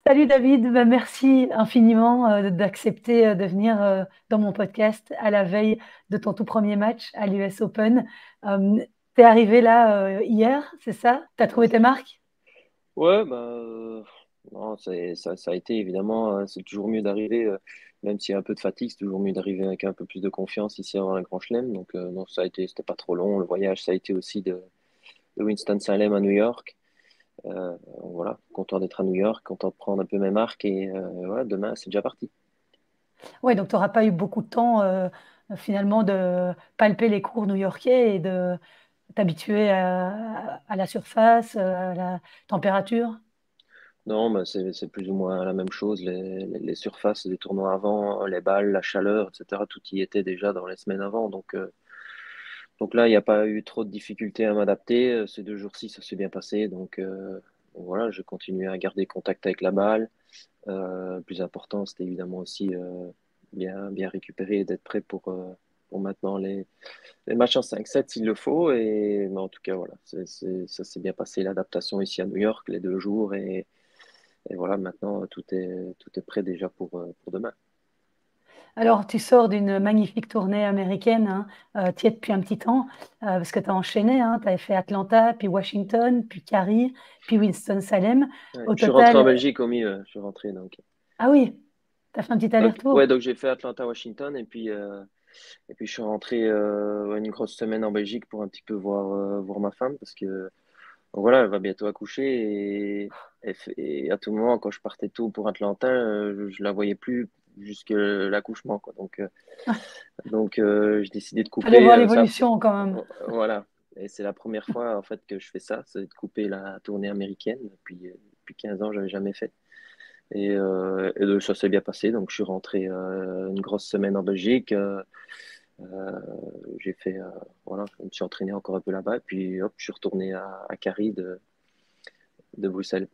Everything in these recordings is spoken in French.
Salut David, bah, merci infiniment d'accepter de venir dans mon podcast à la veille de ton tout premier match à l'US Open. T'es arrivé là hier, c'est ça? T'as trouvé tes marques? Ouais, non, ça a été évidemment, c'est toujours mieux d'arriver, même s'il y a un peu de fatigue, c'est toujours mieux d'arriver avec un peu plus de confiance ici avant un Grand Chelem. Donc, non, c'était pas trop long. Le voyage, ça a été aussi de Winston-Salem à New York. Voilà, content d'être à New York, content de prendre un peu mes marques et voilà, demain, c'est déjà parti. Ouais, donc tu n'auras pas eu beaucoup de temps finalement de palper les cours new-yorkais et de t'habituer à la surface, à la température. Non, c'est plus ou moins la même chose. Les surfaces des tournois avant, les balles, la chaleur, etc., tout y était déjà dans les semaines avant. Donc là, il n'y a pas eu trop de difficultés à m'adapter. Ces 2 jours-ci, ça s'est bien passé. Donc voilà, je continue à garder contact avec la balle. Le plus important, c'était évidemment aussi bien récupérer et d'être prêt pour maintenant les matchs en 5-7 s'il le faut. Mais en tout cas, voilà, ça s'est bien passé. L'adaptation ici à New York, les 2 jours. Et voilà, maintenant, tout est prêt déjà pour demain. Alors, tu sors d'une magnifique tournée américaine, hein, tu y es depuis un petit temps, parce que tu as enchaîné, hein, tu avais fait Atlanta, puis Washington, puis Cary, puis Winston-Salem. Ouais, Au je suis rentré en total, Belgique au milieu. Je suis rentré donc. ah oui, tu as fait un petit Ouais, aller-retour. donc j'ai fait Atlanta-Washington et puis je suis rentré ouais, une grosse semaine en Belgique pour un petit peu voir ma femme parce que voilà, elle va bientôt accoucher et à tout moment quand je partais tôt pour Atlanta, je la voyais plus jusque l'accouchement quoi. Donc j'ai décidé de Fallait couper voir ça. l'évolution quand même. Voilà. Et c'est la première fois en fait que je fais ça, c'est de couper la tournée américaine. Depuis 15 ans, j'avais jamais fait. Et ça s'est bien passé. Donc, je suis rentré une grosse semaine en Belgique. Euh, j'ai fait, voilà, je me suis entraîné encore un peu là-bas. Et puis, hop, je suis retourné à Carrie de Bruxelles.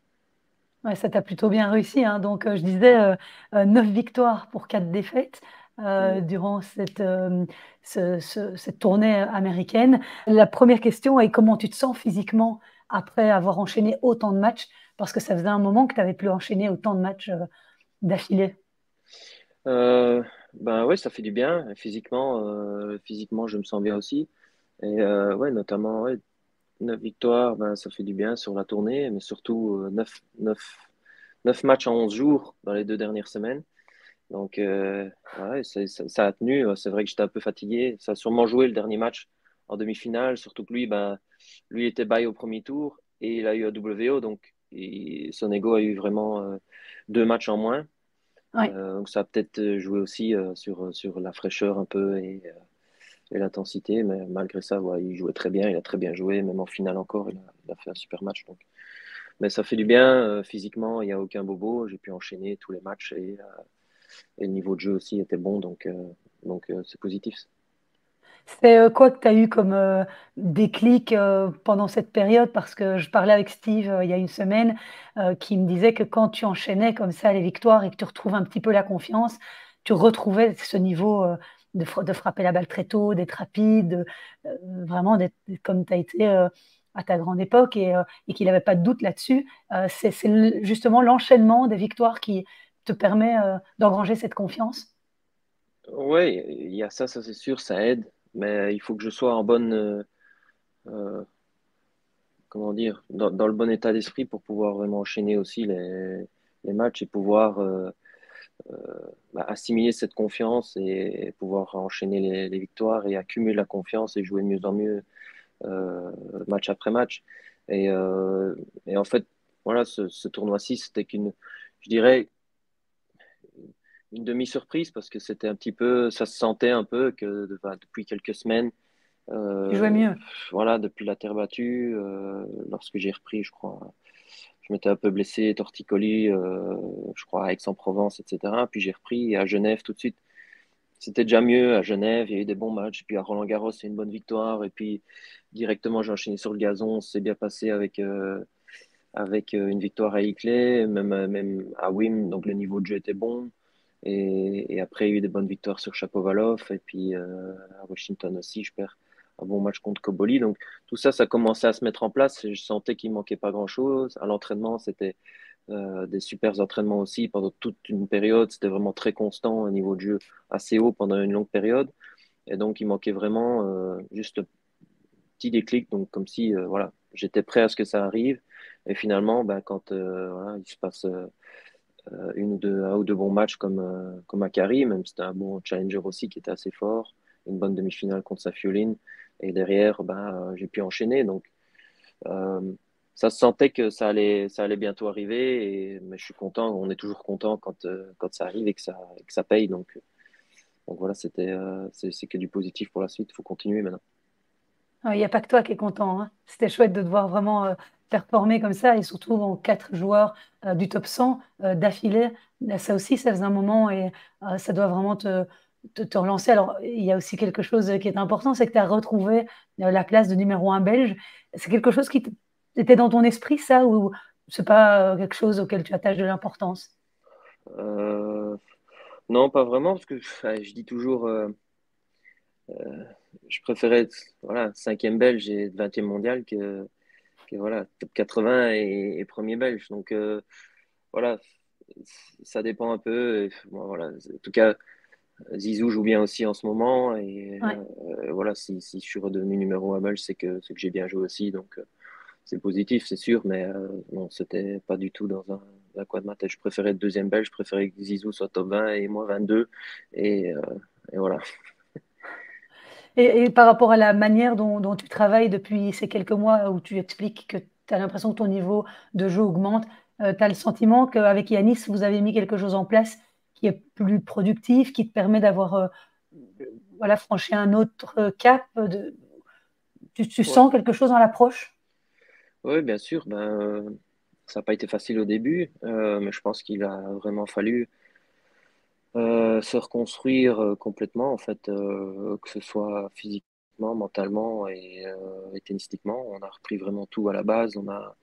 Ouais, ça t'a plutôt bien réussi, hein. Donc, je disais 9 victoires pour 4 défaites Mm. durant cette tournée américaine. La première question est comment tu te sens physiquement après avoir enchaîné autant de matchs? Parce que ça faisait un moment que tu n'avais plus enchaîné autant de matchs d'affilée. Ben ouais, ça fait du bien. Physiquement, je me sens bien aussi. Ouais, notamment, ouais, 9 victoires, ben, ça fait du bien sur la tournée, mais surtout 9 matchs en 11 jours dans les 2 dernières semaines. Donc, ouais, ça a tenu. C'est vrai que j'étais un peu fatigué. Ça a sûrement joué le dernier match en demi-finale, surtout que lui, ben, lui était bye au premier tour et il a eu un WO. Donc, son ego a eu vraiment 2 matchs en moins. Ouais. Donc, ça a peut-être joué aussi sur la fraîcheur un peu et l'intensité. Mais malgré ça, ouais, il jouait très bien. Il a très bien joué. Même en finale encore, il a fait un super match. Donc. Mais ça fait du bien. Physiquement, il n'y a aucun bobo. J'ai pu enchaîner tous les matchs et le niveau de jeu aussi était bon, donc c'est positif. C'est quoi que tu as eu comme déclic pendant cette période? Parce que je parlais avec Steve il y a une semaine qui me disait que quand tu enchaînais comme ça les victoires et que tu retrouves un petit peu la confiance, tu retrouvais ce niveau de frapper la balle très tôt, d'être rapide, vraiment d'être comme tu as été à ta grande époque et qu'il n'avait pas de doute là-dessus. Justement l'enchaînement des victoires qui te permet d'engranger cette confiance. Ouais, il y a ça c'est sûr, ça aide, mais il faut que je sois en euh, comment dire, dans le bon état d'esprit pour pouvoir vraiment enchaîner aussi les matchs et pouvoir euh, assimiler cette confiance et pouvoir enchaîner les victoires et accumuler la confiance et jouer de mieux en mieux euh, match après match. Et, euh, et en fait, voilà, ce tournoi-ci, c'était je dirais, une demi-surprise parce que c'était un petit peu, ça se sentait un peu que depuis quelques semaines, Tu jouais euh, mieux. voilà, depuis la terre battue, lorsque j'ai repris, je crois, je m'étais un peu blessé, torticolis, je crois, à Aix-en-Provence, etc. Puis j'ai repris à Genève tout de suite. C'était déjà mieux à Genève, il y a eu des bons matchs. Puis à Roland-Garros, c'est une bonne victoire. Et puis directement, j'ai enchaîné sur le gazon. C'est bien passé avec une victoire à Ilkley, même à Wim. Donc le niveau de jeu était bon. Et après, il y a eu des bonnes victoires sur Chapovalov. Et puis à Washington aussi, je perds un bon match contre Koboli. Donc tout ça, ça commençait à se mettre en place. Je sentais qu'il manquait pas grand-chose. À l'entraînement, c'était des super entraînements aussi pendant toute une période. C'était vraiment très constant au niveau de jeu, assez haut pendant une longue période. Et donc, il manquait vraiment juste un petit déclic. Donc, comme si voilà, j'étais prêt à ce que ça arrive. Et finalement, ben, quand voilà, il se passe un ou deux bons matchs comme à Carrie, même si c'était un bon challenger aussi qui était assez fort, une bonne demi-finale contre Safioline. Et derrière, ben, j'ai pu enchaîner. Donc, euh, ça se sentait que ça allait bientôt arriver. Mais je suis content, on est toujours content quand ça arrive et que ça paye. Donc voilà, c'est que du positif pour la suite. Il faut continuer maintenant. Il n'y a pas que toi qui es content, hein. C'était chouette de te voir vraiment performer comme ça et surtout en 4 joueurs du top 100 d'affilée. Là, ça aussi, ça faisait un moment et ça doit vraiment te relancer. Alors, il y a aussi quelque chose qui est important, c'est que tu as retrouvé la place de numéro 1 belge. C'est quelque chose qui était dans ton esprit, ça, ou c'est pas quelque chose auquel tu attaches de l'importance? Euh, non, pas vraiment, parce que je dis toujours, je préférais être voilà, cinquième belge et 20e mondial que voilà, top 80 et premier belge. Donc voilà, ça dépend un peu. Et, bon, voilà. En tout cas, Zizou joue bien aussi en ce moment. Et Ouais. voilà, si je suis redevenu numéro 1 belge, c'est que j'ai bien joué aussi. Donc c'est positif, c'est sûr. Mais non, c'était pas du tout dans un coin de ma tête. Je préférais être deuxième belge, je préférais que Zizou soit top 20 et moi 22. Et, euh, et voilà. Et par rapport à la manière dont tu travailles depuis ces quelques mois où tu expliques que tu as l'impression que ton niveau de jeu augmente, tu as le sentiment qu'avec Yanis, vous avez mis quelque chose en place qui est plus productif, qui te permet d'avoir voilà, franchi un autre cap tu Ouais. sens quelque chose dans l'approche? Oui, bien sûr. Ça n'a pas été facile au début, mais je pense qu'il a vraiment fallu se reconstruire complètement, en fait, que ce soit physiquement, mentalement et tennistiquement. On a repris vraiment tout à la base. On a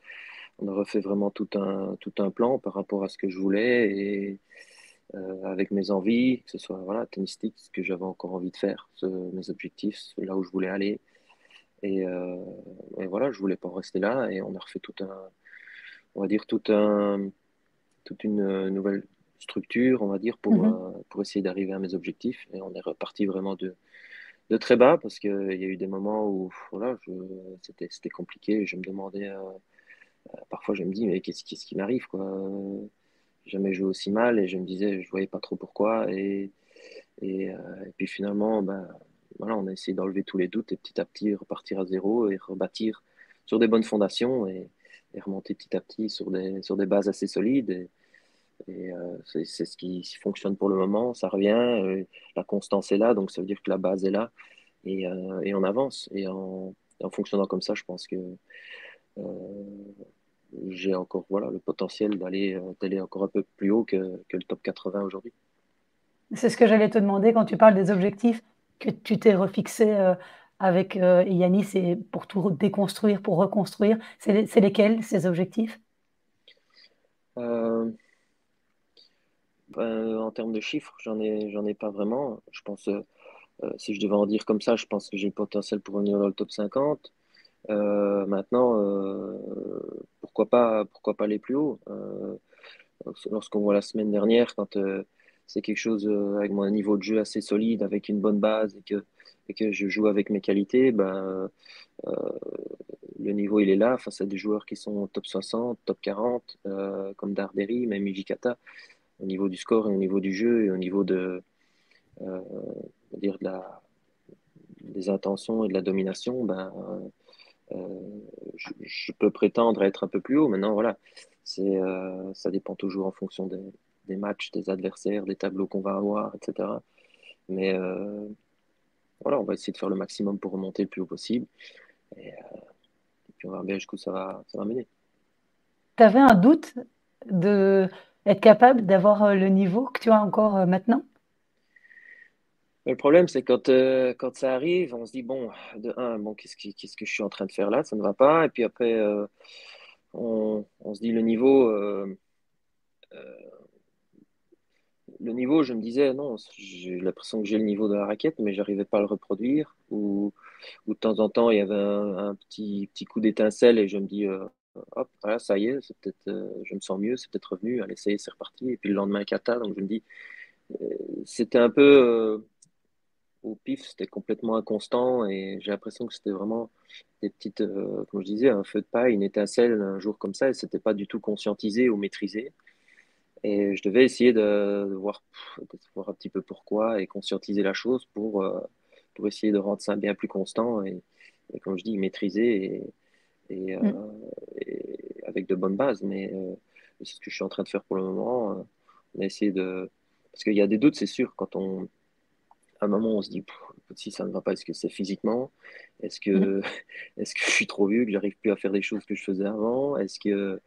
refait vraiment tout un plan par rapport à ce que je voulais et avec mes envies, que ce soit voilà, tennistique, ce que j'avais encore envie de faire, mes objectifs, là où je voulais aller. Et, euh, et voilà, je voulais pas en rester là et on a refait on va dire toute une nouvelle structure, on va dire, Mhm. pour essayer d'arriver à mes objectifs. Et on est reparti vraiment de très bas parce qu'il y a eu des moments où voilà, c'était compliqué. Je me demandais, parfois je me dis, mais qu'est-ce qui m'arrive, quoi? J'ai jamais joué aussi mal et je me disais, je voyais pas trop pourquoi. Et puis finalement, ben, voilà, on a essayé d'enlever tous les doutes et petit à petit repartir à zéro et rebâtir sur des bonnes fondations et remonter petit à petit sur des bases assez solides. C'est ce qui fonctionne pour le moment, ça revient, la constance est là, donc ça veut dire que la base est là et on avance. En fonctionnant comme ça, je pense que euh, j'ai encore voilà, le potentiel d'aller encore un peu plus haut que le top 80 aujourd'hui. C'est ce que j'allais te demander quand tu parles des objectifs que tu t'es refixé avec Yanis et pour tout déconstruire, pour reconstruire. C'est lesquels ces objectifs? Euh, En termes de chiffres, j'en ai pas vraiment. Je pense, si je devais en dire comme ça, je pense que j'ai le potentiel pour venir dans le top 50. Maintenant, pourquoi pas aller plus haut? Lorsqu'on voit la semaine dernière, quand c'est quelque chose avec mon niveau de jeu assez solide, avec une bonne base et que je joue avec mes qualités, euh, le niveau il est là face à des joueurs qui sont top 60, top 40, comme Darderi, même Ijikata, au niveau du score et au niveau du jeu et au niveau on va dire des intentions et de la domination, je peux prétendre à être un peu plus haut. Maintenant, voilà, ça dépend toujours en fonction des matchs, des adversaires, des tableaux qu'on va avoir, etc. Mais voilà, on va essayer de faire le maximum pour remonter le plus haut possible. Et puis on verra bien jusqu'où ça va mener. Tu avais un doute de être capable d'avoir le niveau que tu as encore maintenant? Mais le problème, c'est quand ça arrive, on se dit, bon, de un, bon, qu'est-ce que je suis en train de faire là? Ça ne va pas. Et puis après, on se dit le niveau, je me disais, non, j'ai l'impression que j'ai le niveau de la raquette, mais j'arrivais pas à le reproduire. Ou de temps en temps, il y avait un petit coup d'étincelle et je me dis, hop, voilà, ça y est, c'est peut-être, je me sens mieux, c'est peut-être revenu, allez, ça y est, c'est reparti. Et puis le lendemain, cata, donc je me dis, euh, c'était un peu au pif, c'était complètement inconstant et j'ai l'impression que c'était vraiment des petites, comme je disais, un feu de paille, une étincelle un jour comme ça, et c'était pas du tout conscientisé ou maîtrisé. Et je devais essayer de voir un petit peu pourquoi et conscientiser la chose pour essayer de rendre ça bien plus constant et comme je dis, maîtriser Mm. et avec de bonnes bases. Mais c'est ce que je suis en train de faire pour le moment. On a essayé de. Parce qu'il y a des doutes, c'est sûr, à un moment, on se dit, si ça ne va pas, est-ce que c'est physiquement? Est-ce Mm. que, est-ce que je suis trop vieux, que j'arrive plus à faire des choses que je faisais avant? Est-ce que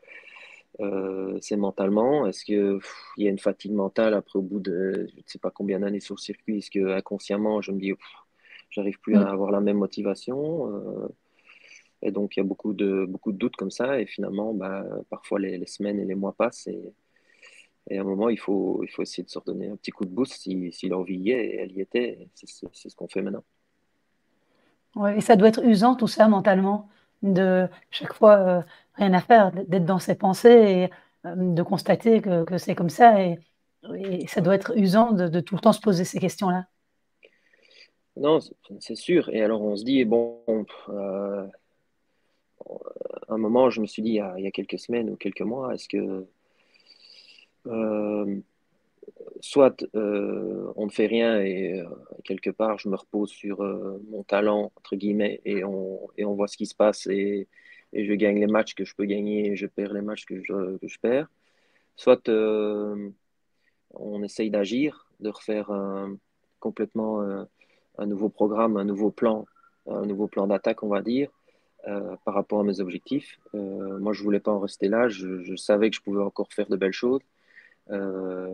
c'est mentalement? Est-ce que il y a une fatigue mentale après au bout de je ne sais pas combien d'années sur le circuit? Est-ce que inconsciemment je me dis j'arrive plus à Mm. avoir la même motivation? Et donc il y a beaucoup de doutes comme ça et finalement bah, parfois les semaines et les mois passent et à un moment il faut essayer de se redonner un petit coup de boost si l'envie y est et elle y était. Et c'est ce qu'on fait maintenant. Ouais, et ça doit être usant tout ça mentalement, de chaque fois rien à faire, d'être dans ses pensées et de constater que c'est comme ça et ça doit être usant de tout le temps se poser ces questions-là. Non, c'est sûr. Et alors on se dit bon, à un moment je me suis dit il y a quelques semaines ou quelques mois, est-ce que euh, soit on ne fait rien et quelque part je me repose sur mon talent, entre guillemets, et on voit ce qui se passe et je gagne les matchs que je peux gagner et je perds les matchs que je perds. Soit on essaye d'agir, de refaire complètement un nouveau programme, un nouveau plan d'attaque, on va dire, par rapport à mes objectifs. Moi, je voulais pas en rester là. Je savais que je pouvais encore faire de belles choses. Euh,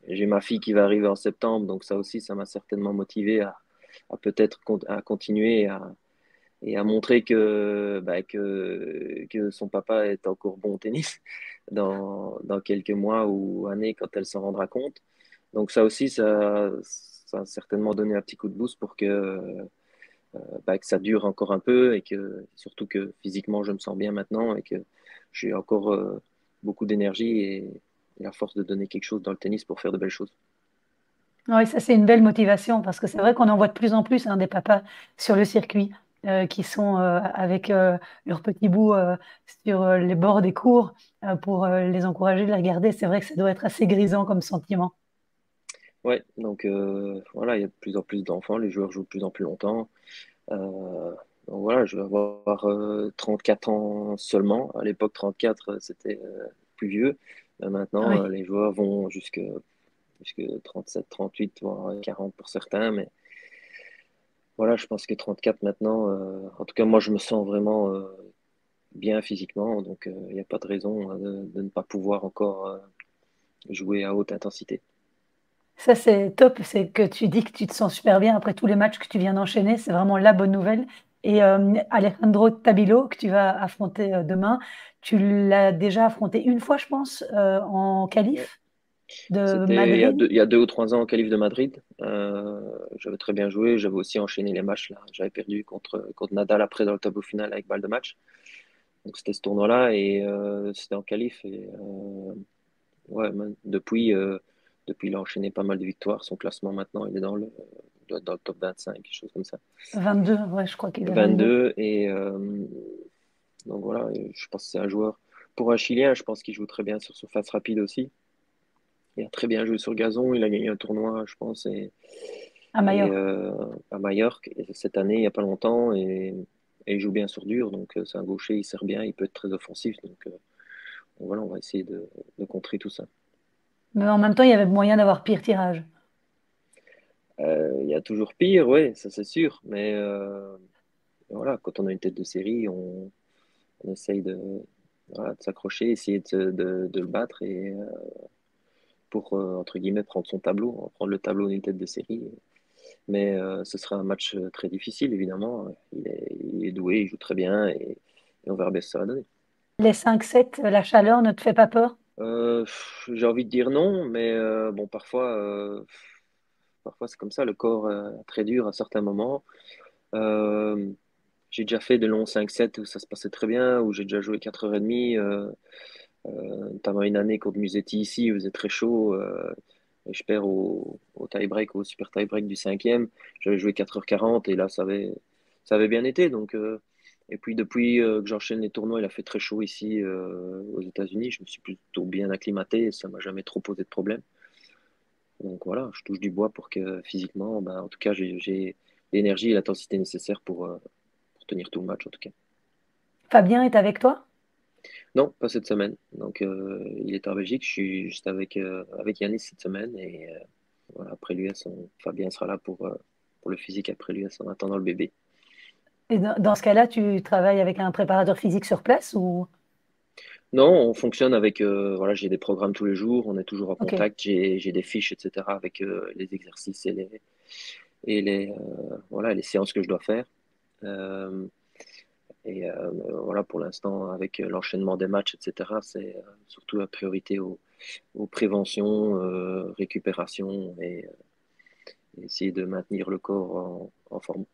j'ai ma fille qui va arriver en septembre, donc ça aussi, ça m'a certainement motivé à peut-être à continuer et à montrer que son papa est encore bon au tennis dans quelques mois ou années quand elle s'en rendra compte. Donc ça aussi, ça a certainement donné un petit coup de boost pour que ça dure encore un peu et que surtout que physiquement, je me sens bien maintenant et que j'ai encore beaucoup d'énergie et la force de donner quelque chose dans le tennis pour faire de belles choses. Oui, ça c'est une belle motivation parce que c'est vrai qu'on en voit de plus en plus hein, des papas sur le circuit qui sont avec leurs petits bouts sur les bords des cours pour les encourager, les regarder. C'est vrai que ça doit être assez grisant comme sentiment. Ouais, donc voilà, il y a de plus en plus d'enfants, les joueurs jouent de plus en plus longtemps. Donc voilà, je vais avoir 34 ans seulement. À l'époque, 34, c'était plus vieux. Maintenant, Oui. les joueurs vont jusque 37, 38, voire 40 pour certains. Mais voilà, je pense que 34 maintenant, en tout cas, moi, je me sens vraiment bien physiquement. Donc, il n'y a pas de raison de ne pas pouvoir encore jouer à haute intensité. Ça, c'est top, c'est que tu dis que tu te sens super bien après tous les matchs que tu viens d'enchaîner. C'est vraiment la bonne nouvelle. Et Alejandro Tabilo, que tu vas affronter demain, tu l'as déjà affronté une fois, je pense, en Ouais. qualif de C'était Madrid. il y a 2 ou 3 ans au Qualif de Madrid. J'avais très bien joué. J'avais aussi enchaîné les matchs là. J'avais perdu contre Nadal après dans le tableau final avec balle de match. Donc c'était ce tournoi-là et c'était en qualif. Et ouais, depuis, il a enchaîné pas mal de victoires. Son classement maintenant, il est dans le top 25, quelque chose comme ça. 22, ouais, je crois qu'il est 22. 22 et donc voilà, et je pense que c'est un joueur. Pour un Chilien, je pense qu'il joue très bien sur surface rapide aussi. Il a très bien joué sur gazon. Il a gagné un tournoi, je pense, À et Majorque. à Majorque cette année, il n'y a pas longtemps. Et il joue bien sur dur. Donc c'est un gaucher, il sert bien, il peut être très offensif. Donc voilà, on va essayer de contrer tout ça. Mais en même temps, il y avait moyen d'avoir pire tirage. Il y a toujours pire, oui, ça c'est sûr. Mais voilà, quand on a une tête de série, on essaye voilà, de s'accrocher, essayer de le battre et pour, entre guillemets, prendre son tableau, prendre le tableau d'une tête de série. Mais ce sera un match très difficile, évidemment. Il est doué, il joue très bien et on verra bien ce que ça va donner. Les 5-7, la chaleur ne te fait pas peur? J'ai envie de dire non, mais bon, parfois c'est comme ça, le corps est très dur à certains moments. Euh, j'ai déjà fait des longs 5-7 où ça se passait très bien, où j'ai déjà joué 4h30. Notamment une année contre Musetti ici, il faisait très chaud. Et je perds au tie-break, au super tie-break du cinquième. J'avais joué 4h40 et là, ça avait bien été. Donc, et puis, depuis que j'enchaîne les tournois, il a fait très chaud ici aux États-Unis. Je me suis plutôt bien acclimaté et ça m'a jamais trop posé de problème. Donc voilà, je touche du bois pour que physiquement, ben, en tout cas, j'ai l'énergie et l'intensité nécessaires pour tenir tout le match, en tout cas. Fabien est avec toi? Non, pas cette semaine. Donc, il est en Belgique. Je suis juste avec Yanis cette semaine. Et voilà, après l'US, Fabien sera là pour le physique après l'US en attendant le bébé. Et dans ce cas-là, tu travailles avec un préparateur physique sur place ou... Non, on fonctionne avec, voilà, j'ai des programmes tous les jours. On est toujours en Ok. contact. J'ai des fiches, etc. avec les exercices et voilà, les séances que je dois faire. Euh, voilà, pour l'instant, avec l'enchaînement des matchs, etc., c'est surtout la priorité aux préventions, récupération et essayer de maintenir le corps en forme.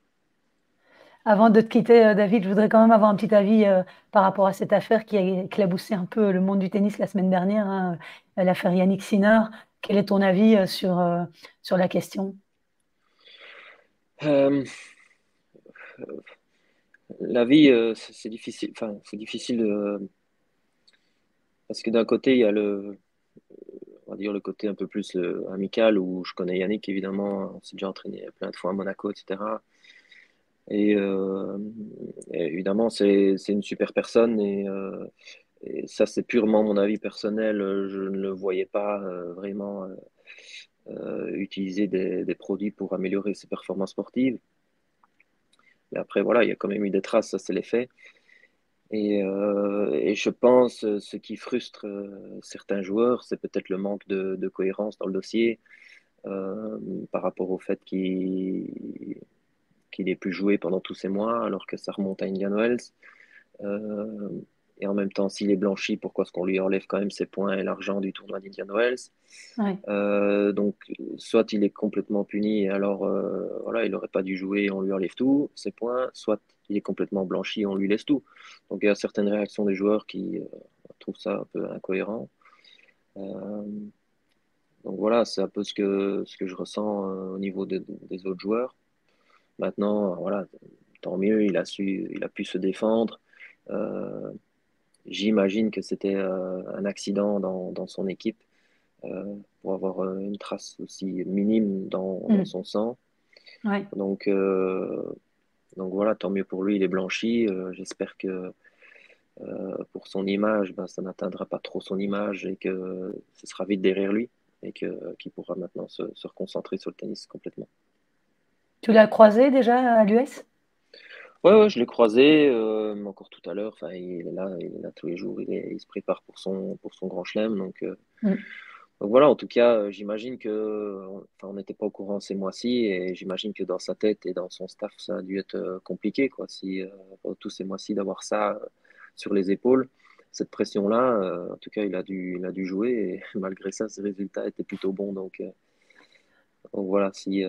Avant de te quitter, David, je voudrais quand même avoir un petit avis par rapport à cette affaire qui a éclaboussé un peu le monde du tennis la semaine dernière, hein, l'affaire Yannick Sinner. Quel est ton avis sur la question? Euh, la vie, c'est difficile. Enfin, c'est difficile parce que d'un côté, il y a on va dire le côté un peu plus amical où je connais Yannick évidemment. On s'est déjà entraîné plein de fois à Monaco, etc. Et, euh, et évidemment, c'est une super personne et ça, c'est purement mon avis personnel. Je ne le voyais pas vraiment utiliser des produits pour améliorer ses performances sportives. Mais après, voilà, il y a quand même eu des traces, ça c'est les faits. Et je pense ce qui frustre certains joueurs, c'est peut-être le manque de cohérence dans le dossier euh, par rapport au fait qu'il ait pu jouer pendant tous ces mois alors que ça remonte à Indian Wells. Euh, et en même temps, s'il est blanchi, pourquoi est-ce qu'on lui enlève quand même ses points et l'argent du tournoi d'Indian Wells? Ouais. Donc, soit il est complètement puni et alors voilà, il n'aurait pas dû jouer, on lui enlève tout, ses points, soit il est complètement blanchi, on lui laisse tout. Donc, il y a certaines réactions des joueurs qui trouvent ça un peu incohérent. Euh, donc voilà, c'est un peu ce que je ressens au niveau des autres joueurs. Maintenant, voilà, tant mieux, il a pu se défendre. Euh, J'imagine que c'était un accident dans son équipe pour avoir une trace aussi minime dans Mm. son sang. Ouais. Donc, donc voilà, tant mieux pour lui, il est blanchi. J'espère que pour son image, ben, ça n'atteindra pas trop son image et que ce sera vite derrière lui et qu'il pourra maintenant se reconcentrer sur le tennis complètement. Tu l'as croisé déjà à l'US? Ouais, ouais, je l'ai croisé encore tout à l'heure. Enfin, il est là tous les jours. Il se prépare pour son grand chelem. Mm. Donc voilà, en tout cas, j'imagine que, enfin, on n'était pas au courant ces mois-ci et j'imagine que dans sa tête et dans son staff, ça a dû être compliqué, quoi, si pendant tous ces mois-ci d'avoir ça sur les épaules, cette pression-là, en tout cas, il a dû jouer et malgré ça, ses résultats étaient plutôt bons. Donc voilà, si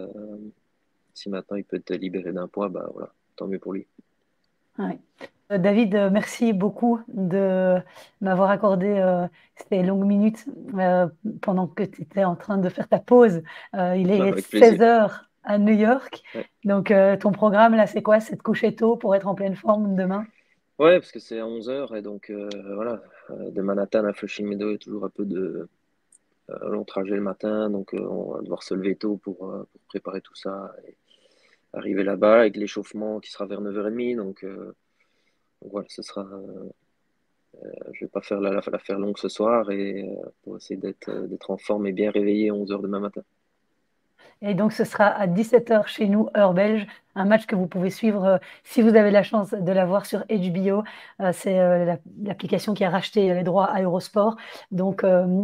maintenant il peut être libéré d'un poids, bah voilà, tant mieux pour lui. Ouais. David, merci beaucoup de m'avoir accordé ces longues minutes euh, pendant que tu étais en train de faire ta pause. Il Bah, est avec 16 plaisir. heures à New York. Ouais. Donc, ton programme, là, c'est quoi? C'est de coucher tôt pour être en pleine forme demain? Ouais, parce que c'est à 11 heures et donc voilà, de Manhattan à Flushing Meadow, il y a toujours un peu de long trajet le matin, donc on va devoir se lever tôt pour préparer tout ça et arriver là-bas avec l'échauffement qui sera vers 9h30. Donc voilà, je vais pas faire la faire longue ce soir et pour essayer d'être en forme et bien réveillé à 11 heures demain matin. Et donc, ce sera à 17 heures chez nous, heure belge, un match que vous pouvez suivre si vous avez la chance de l'avoir sur HBO. C'est l'application qui a racheté les droits à Eurosport. Donc,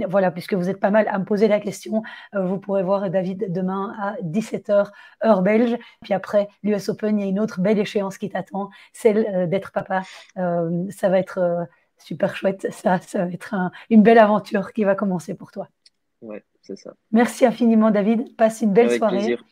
voilà, puisque vous êtes pas mal à me poser la question, vous pourrez voir David demain à 17 heures, heure belge. Puis après, l'US Open, il y a une autre belle échéance qui t'attend, celle d'être papa. Ça va être super chouette. Ça va être une belle aventure qui va commencer pour toi. Ouais, c'est ça. Merci infiniment, David. Passe une belle Avec soirée plaisir.